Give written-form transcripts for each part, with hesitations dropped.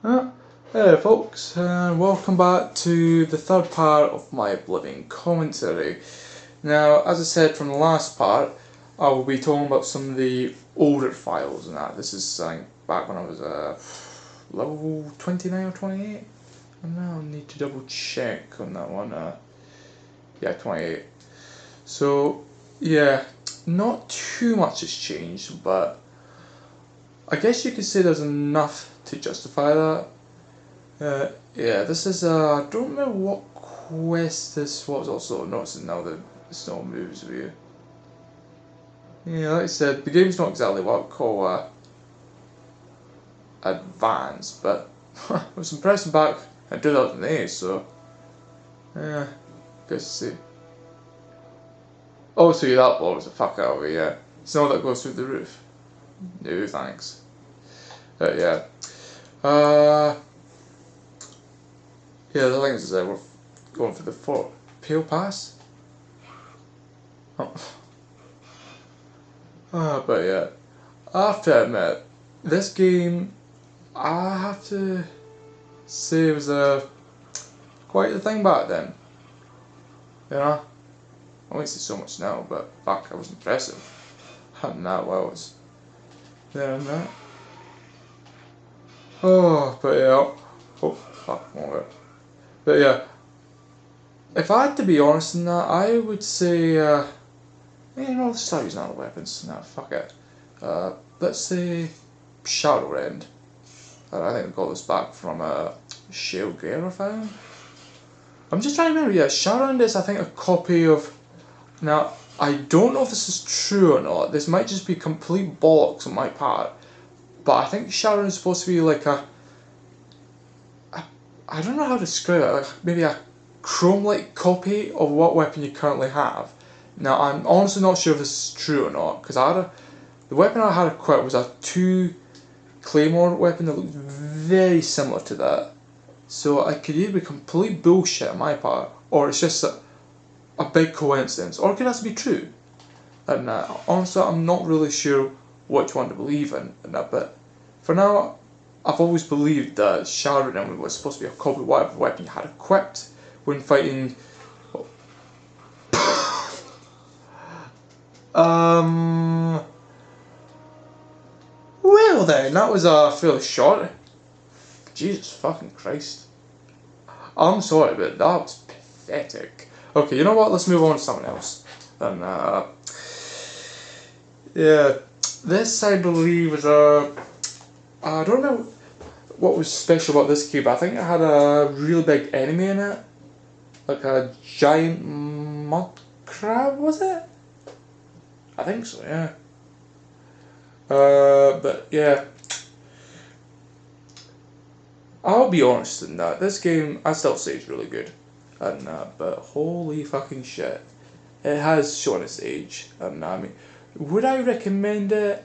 Hey folks, and welcome back to the third part of my Oblivion commentary. Now, as I said from the last part, I will be talking about some of the older files and that. This is back when I was level 29 or 28. And now I need to double check on that one. Yeah, 28. So, yeah, not too much has changed, but I guess you could say there's enough to justify that. Yeah, this is, I don't remember what quest this was. Also noticing now that it's not moves view. Yeah, like I said, the game's not exactly what I'd call advanced, but I was impressed back in 2008, so yeah, guess see. Oh, so that blows the fuck out of me, yeah. Snow that goes through the roof. No, thanks. Yeah. Uh, yeah, the thing is, we're going for the Fort Pale Pass. Oh. But yeah, I have to admit, this game, I have to say, was quite the thing back then. You know, I won't say so much now, but fuck, it was impressive. And that was there and that. Oh, but yeah, oh fuck, more. But yeah, if I had to be honest in that, I would say, let's start using other weapons. Nah, fuck it. Let's say Shadowrend. I think I got this back from Shale Grave I found. I'm just trying to remember, yeah, Shadowrend is I think a copy of... Now, I don't know if this is true or not, this might just be complete bollocks on my part, but I think Shadowrend is supposed to be like I don't know how to describe it, like maybe a chrome-like copy of what weapon you currently have. Now, I'm honestly not sure if this is true or not, because the weapon I had equipped was a 2 claymore weapon that looked very similar to that. So I could either be complete bullshit on my part, or it's just a big coincidence, or it could actually be true. And honestly, I'm not really sure which one to believe in. But for now, I've always believed that Shadowrun was supposed to be a copy of whatever weapon you had equipped when fighting. Well then, that was fairly short. Jesus fucking Christ. I'm sorry, but that was pathetic. Okay, you know what? Let's move on to something else. And yeah, this I believe was I don't know what was special about this cube. I think it had a real big enemy in it, like a giant mud crab. Was it? I think so. Yeah. But yeah, I'll be honest in that this game I still say is really good, and but holy fucking shit, it has shown its age. And I mean, would I recommend it?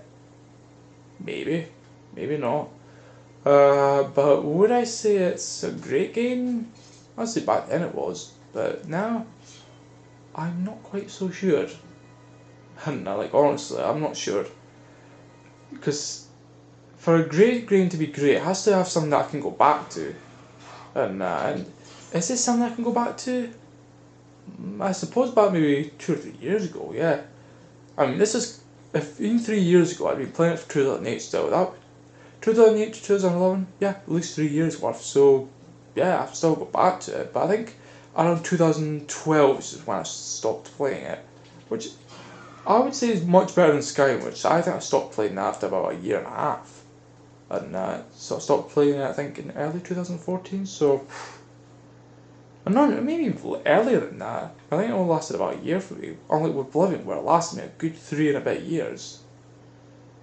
Maybe, maybe not. But would I say it's a great game? I'd say back then it was, but now I'm not quite so sure. And like honestly, I'm not sure because for a great game to be great, it has to have something that I can go back to. And is this something I can go back to? I suppose back maybe 2 or 3 years ago. Yeah, I mean this is if even 3 years ago I'd been playing it for 2008 still. That 2008 to 2011, yeah, at least 3 years worth. So yeah, I've still got back to it. But I think around 2012 is when I stopped playing it, which I would say is much better than Skyrim, which I think I stopped playing that after about a year and a half. And so I stopped playing it I think in early 2014, so and not maybe even earlier than that. I think it only lasted about a year for me, unlike with Oblivion where it lasted me a good 3 and a bit years.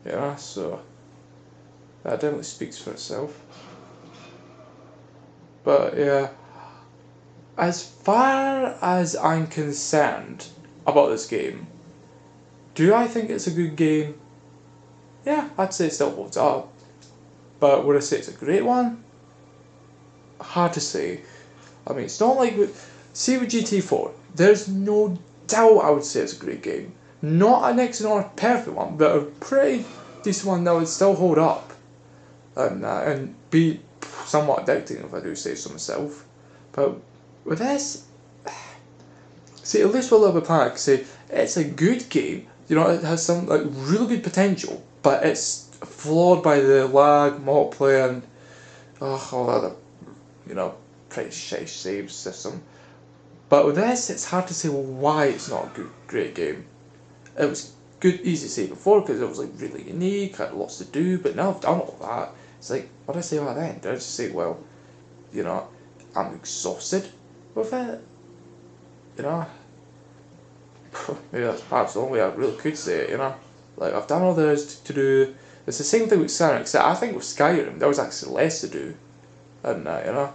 Yeah, so that definitely speaks for itself. But yeah, as far as I'm concerned about this game, do I think it's a good game? Yeah, I'd say it still holds up. But would I say it's a great one? Hard to say. I mean, it's not like see with GT4. There's no doubt I would say it's a great game. Not an excellent or perfect one, but a pretty decent one that would still hold up, and be somewhat addicting if I do say so myself. But with this, see, at least with Little Big Planet, I can say it's a good game. You know, it has some like really good potential, but it's flawed by the lag, multiplayer, and all that other, you know, pretty shitty save system. But with this, it's hard to say why it's not a great game. It was good, easy to say before because it was like really unique, had lots to do. But now I've done all that, it's like, what did I say about that? Did I just say, well, you know, I'm exhausted with it? You know, maybe that's perhaps the only way I really could say it. You know, like I've done all there is to do. It's the same thing with Skyrim, except I think with Skyrim there was actually less to do, and you know.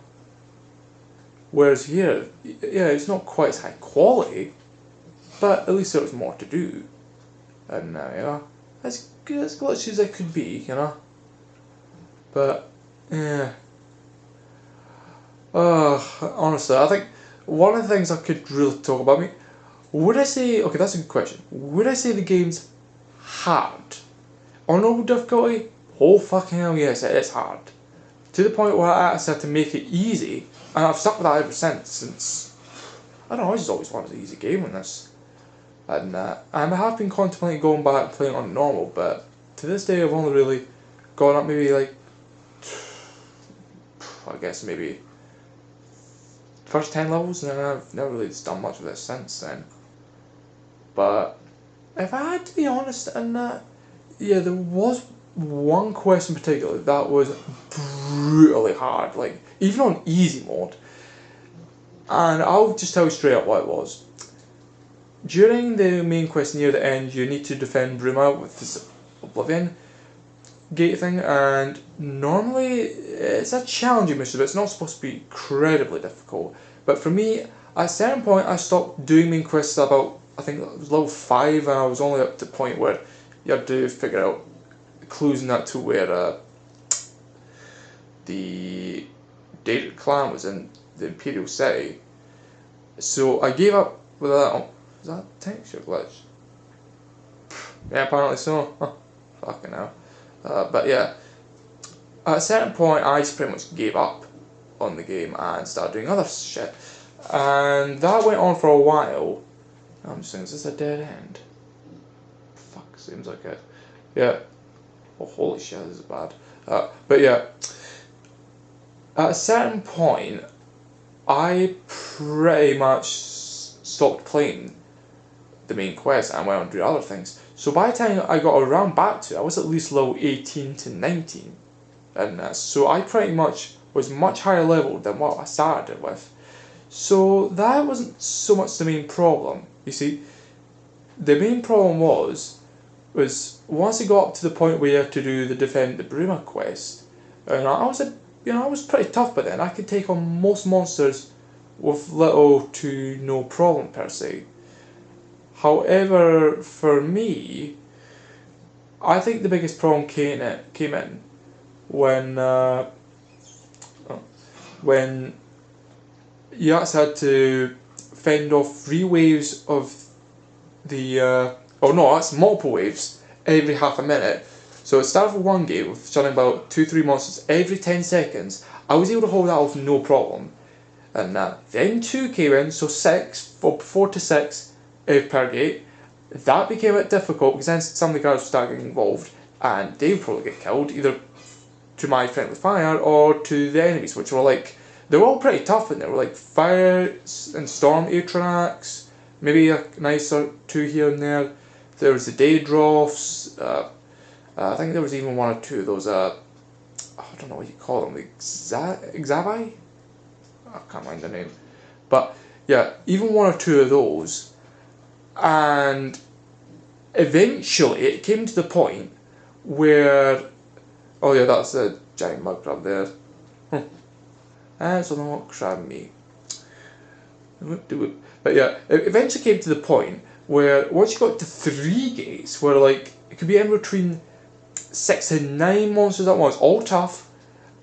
Whereas here, yeah, it's not quite as high quality, but at least there was more to do, and you know, as good as glitchy as it could be, you know. But yeah, honestly, I think one of the things I could really talk about would I say, okay, that's a good question. Would I say the game's hard? On normal difficulty? Oh fucking hell yes, it is hard. To the point where I actually had to make it easy, and I've stuck with that ever since I don't know, I just always wanted an easy game on this. And I have been contemplating going back and playing on normal, but to this day I've only really gone up maybe like, I guess maybe first 10 levels, and then I've never really done much of this since then. But if I had to be honest, and yeah, there was one quest in particular that was brutally hard, like even on easy mode. And I'll just tell you straight up what it was. During the main quest near the end, you need to defend Bruma with this Oblivion gate thing, and normally it's a challenging mission, but it's not supposed to be incredibly difficult. But for me, at a certain point, I stopped doing main quests about, I think it was level 5, and I was only up to the point where you had to figure out clues in that to where the Dai-Katana was in the Imperial City. So I gave up with that. Oh, is that a texture glitch? Yeah, apparently so. Huh, fucking hell. But yeah, at a certain point I just pretty much gave up on the game and started doing other shit. And that went on for a while. I'm just saying, is this a dead end? Fuck, seems like it. Yeah. Oh, holy shit, this is bad. But yeah, at a certain point, I pretty much stopped playing the main quest and went on to do other things. So by the time I got around back to it, I was at least level 18 to 19. And so I pretty much was much higher level than what I started it with. So that wasn't so much the main problem. You see, the main problem was once it got up to the point where you had to do the defend the Bruma quest, and I was pretty tough by then. I could take on most monsters with little to no problem per se. However, for me, I think the biggest problem came in when you actually had to fend off 3 waves of the oh no, that's multiple waves every half a minute. So it started with one game with shutting about 2-3 monsters every 10 seconds. I was able to hold that off no problem. And then 2 came in, so 4 to 6 per gate. That became a bit difficult because then some of the guards started getting involved and they would probably get killed either to my friendly fire or to the enemies, which were like, they were all pretty tough and they were like fire and storm atronachs, maybe a nice or 2 here and there. There was the Daedroths, I think there was even 1 or 2 of those, I don't know what you call them, like Xavi? I can't mind the name. But yeah, even 1 or 2 of those. And eventually it came to the point where, oh yeah, that's a giant mud crab there. And so not crab me. But yeah, it eventually came to the point where once you got to 3 gates, where like it could be anywhere between 6 to 9 monsters at once, all tough.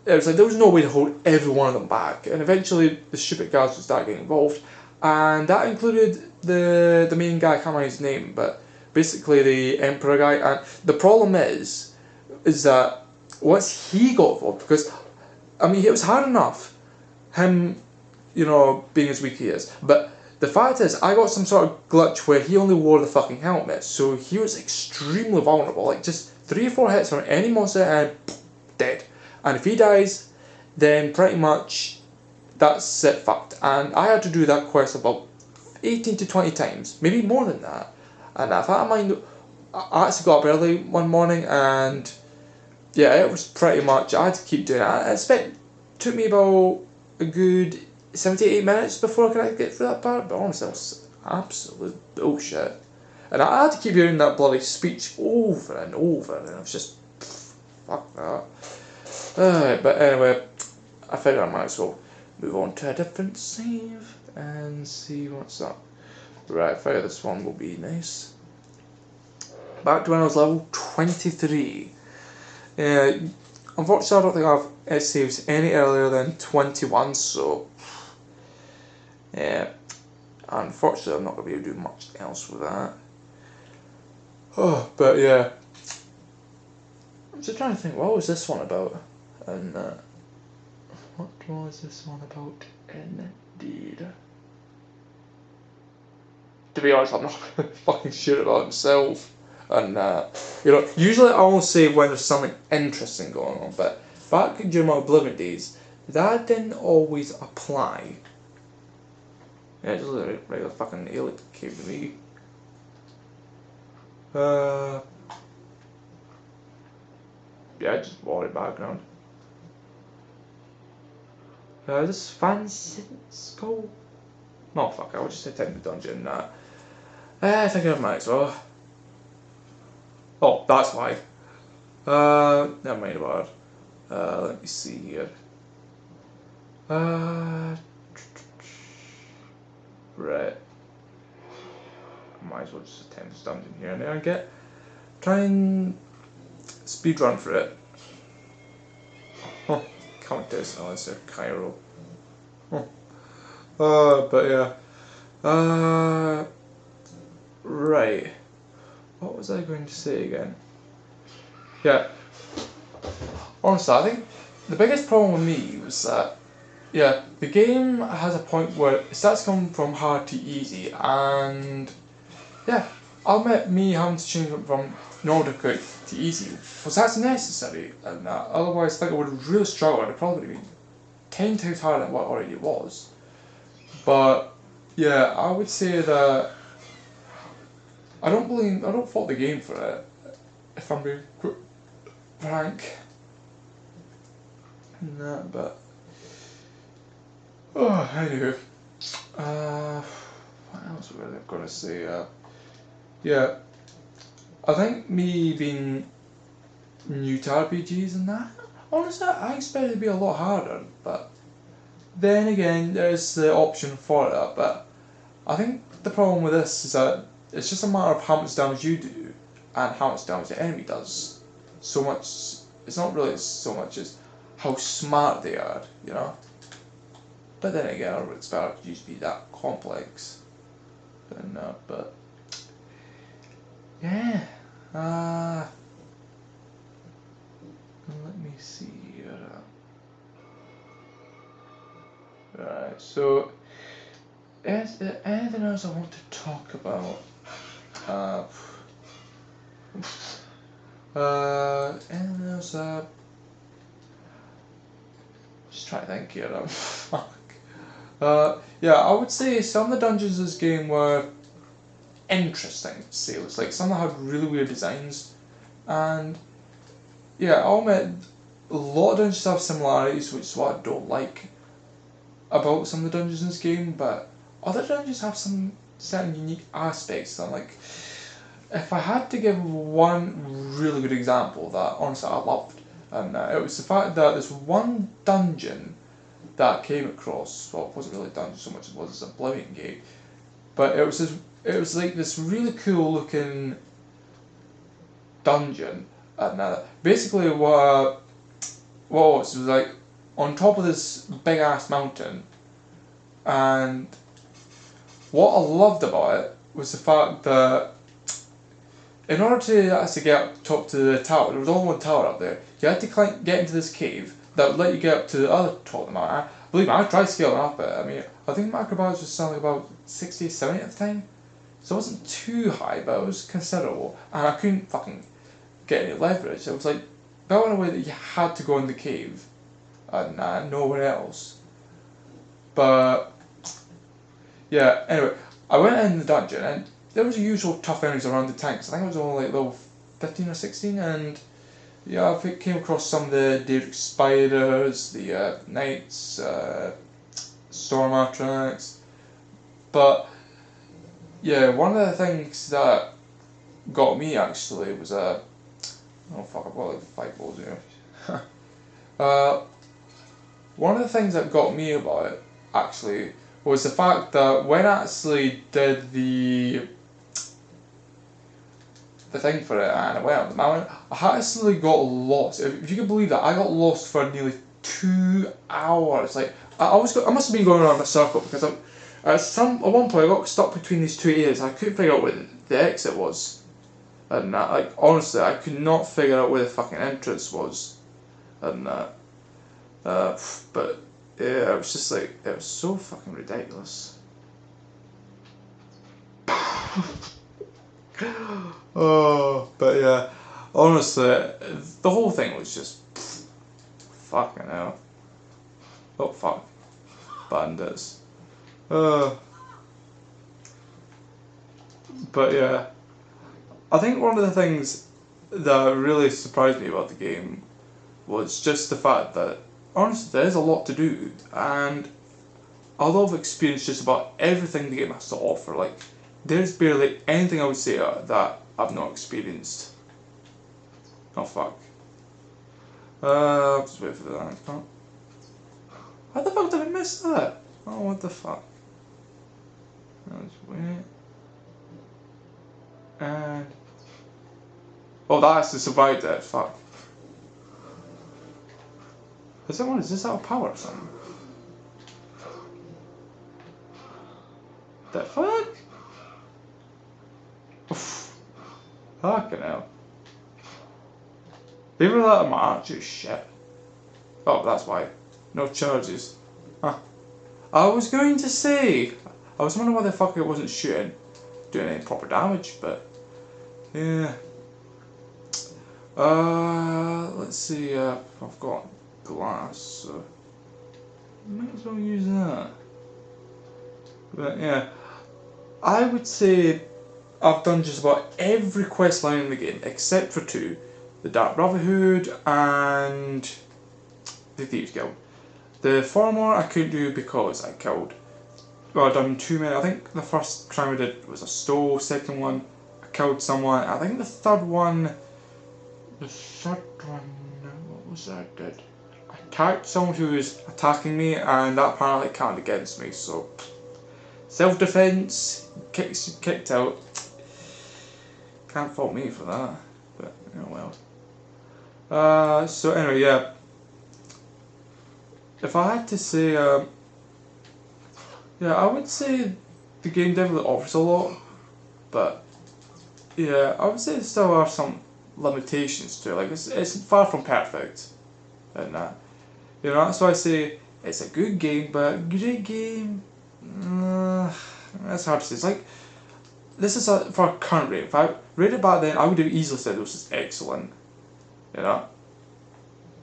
It was like there was no way to hold every one of them back, and eventually the stupid guards would start getting involved, and that included the main guy. I can't remember his name, but basically the emperor guy. And the problem is that once he got involved, because I mean, it was hard enough, him, you know, being as weak as he is. But the fact is, I got some sort of glitch where he only wore the fucking helmet, so he was extremely vulnerable. Like, just 3 or 4 hits from any monster and dead. And if he dies, then pretty much that's it, fucked. And I had to do that quest about 18 to 20 times, maybe more than that. And if I mind, I actually got up early one morning and yeah, it was pretty much, I had to keep doing it. I expect it took me about a good 78 minutes before I could get through that part, but honestly, it was absolute bullshit. And I had to keep hearing that bloody speech over and over, and I was just, fuck that. But anyway, I figured I might as well move on to a different save and see what's up. Right, I figured this one will be nice. Back to when I was level 23. Unfortunately, I don't think I've saved any earlier than 21, so yeah, unfortunately I'm not going to be able to do much else with that. Oh, but yeah, I'm just trying to think, what was this one about? And what was this one about indeed? To be honest, I'm not fucking sure about himself. And you know, usually I only save when there's something interesting going on, but back during my Oblivion days, that didn't always apply. Yeah, just a regular fucking alien came to me. Yeah, just worried background. This fancy skull. No, fuck, I would just attend the dungeon. I think I might as well. Oh, that's why. Never mind about it. Let me see here. Right. Might as well just attempt this dungeon here and there and try and speedrun for it. Oh, Countess, oh, it's a Cairo. Oh. But yeah. Right. What was I going to say again? Yeah. Honestly, I think the biggest problem with me was that, yeah, the game has a point where it starts coming from hard to easy, and yeah, I'll admit me having to change it from normal difficulty to easy was that's necessary, and otherwise I think I would have really struggled. It probably would have been 10 times harder than what already was. But yeah, I would say that I don't fault the game for it, if I'm being frank. No, but anywho, what else was I gonna say? Yeah, I think me being new to RPGs and that, honestly, I expected it to be a lot harder, but then again, there's the option for it. But I think the problem with this is that it's just a matter of how much damage you do and how much damage the enemy does. So much, it's not really so much as how smart they are, you know. But then again, I don't expect RPGs to be that complex. But yeah. Let me see here. Right, so is there anything else I want to talk about? Anything else? Just trying to think here. Fuck. Yeah, I would say some of the dungeons in this game were interesting to say. It was like some that had really weird designs, and yeah, I'll admit a lot of dungeons have similarities, which is what I don't like about some of the dungeons in this game, but other dungeons have some certain unique aspects that I'm like, if I had to give one really good example that honestly I loved, and it was the fact that this one dungeon that I came across, well, it wasn't really a dungeon so much as it was this Oblivion gate, but it was like this really cool looking dungeon, and basically what was like on top of this big ass mountain, and what I loved about it was the fact that in order to actually get up top to the tower, there was only one tower up there. You had to get into this cave, that would let you get up to the other top of the mountain. Believe me, I tried scaling up it. I mean, I think my acrobatics was something about 60, 70 at the time. So it wasn't too high, but it was considerable. And I couldn't fucking get any leverage. It was like, built in a way that you had to go in the cave and nowhere else. But, yeah, anyway, I went in the dungeon and there was the usual tough enemies around the tanks. I think it was only like level 15 or 16, and yeah, I came across some of the Daedric spiders, the knights, storm atronachs. But yeah, one of the things that got me actually was oh fuck, I've got like 5 balls here. One of the things that got me about it actually was the fact that when I actually did the thing for it and I went up the mountain, I actually got lost. If you can believe that, I got lost for nearly 2 hours. Like I must have been going around in a circle because at one point I got stuck between these two areas. I couldn't figure out where the exit was, and like honestly, I could not figure out where the fucking entrance was, and but yeah, it was just like it was so fucking ridiculous. Oh, but yeah, honestly, the whole thing was just fucking hell. Oh fuck, bandits. But yeah, I think one of the things that really surprised me about the game was just the fact that honestly there is a lot to do, and although I've experienced just about everything the game has to offer, like there's barely anything I would say that I've not experienced. Oh fuck. Just wait for that. How the fuck did I miss that? Oh, what the fuck? Let's wait. And oh, that has to survive that. Fuck. Is this out of power or something? The fuck? Oof. Fucking hell. People that my archer is shit. Oh, that's why. No charges. Huh. I was going to say, I was wondering why the fuck it wasn't doing any proper damage, but yeah. Let's see. I've got glass, so might as well use that. But yeah, I would say I've done just about every quest line in the game except for 2, the Dark Brotherhood and the Thieves Guild. The former I couldn't do because I killed. Well, I've done too many. I think the first crime I did was a stole. Second one, I killed someone. I think the third one, what was that I did? I attacked someone who was attacking me, and that apparently counted against me. So, self-defense, kicked out. Can't fault me for that. But oh well. So anyway, yeah. If I had to say, yeah, I would say the game definitely offers a lot, but yeah, I would say there still are some limitations to it. Like it's far from perfect, and you know, that's why I say it's a good game, but great game. That's hard to say. It's like this is for a current rate. If I rated it back then, I would have easily said this is excellent. You know,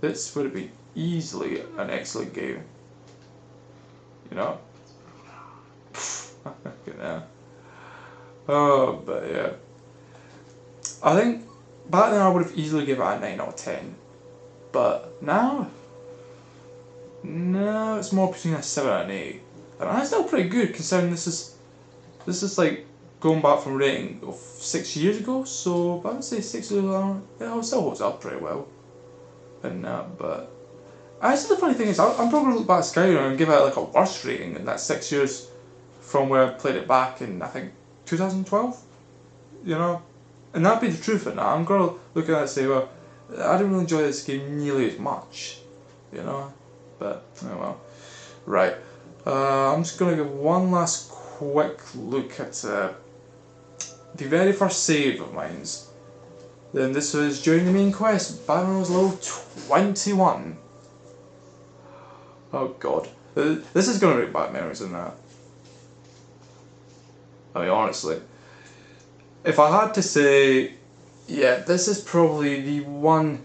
this would have been easily an excellent game. You know. Yeah. Oh, but yeah. I think back then I would have easily given it a 9 out of 10. But now, no, it's more between a 7 and an 8. And that's still pretty good considering this is like going back from rating of 6 years ago. So I would say 6 years ago, it still holds up pretty well. And but actually the funny thing is, I'm probably going to look back at Skyrim and give it like a worse rating in that 6 years from where I played it back in, I think, 2012, you know, and that'd be the truth of it now. I'm going to look at it and say, well, I didn't really enjoy this game nearly as much, you know, but, oh well. Right, I'm just going to give one last quick look at the very first save of mine. Then this was during the main quest, back when I was level 21. Oh god. This is gonna bring back memories of that. I mean, honestly. If I had to say, yeah, this is probably the one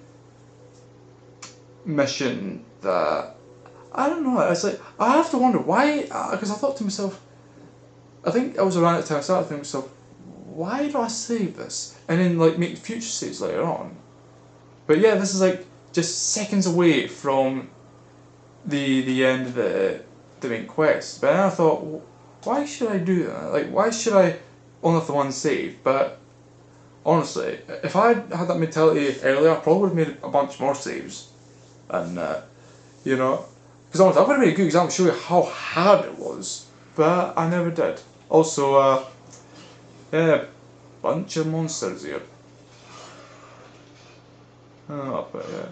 mission that, I don't know, it's like, I have to wonder why, because I thought to myself, I think I was around the time I started thinking to myself, why do I save this? And then like make future saves later on. But yeah, this is like just seconds away from the end of the main quest. But then I thought, why should I do that? Like, why should I only have the one save? But honestly, if I had that mentality earlier, I probably would have made a bunch more saves. And, you know, because honestly, I would have made a good example to show you how hard it was. But I never did. Also, yeah, bunch of monsters here. Oh, but yeah.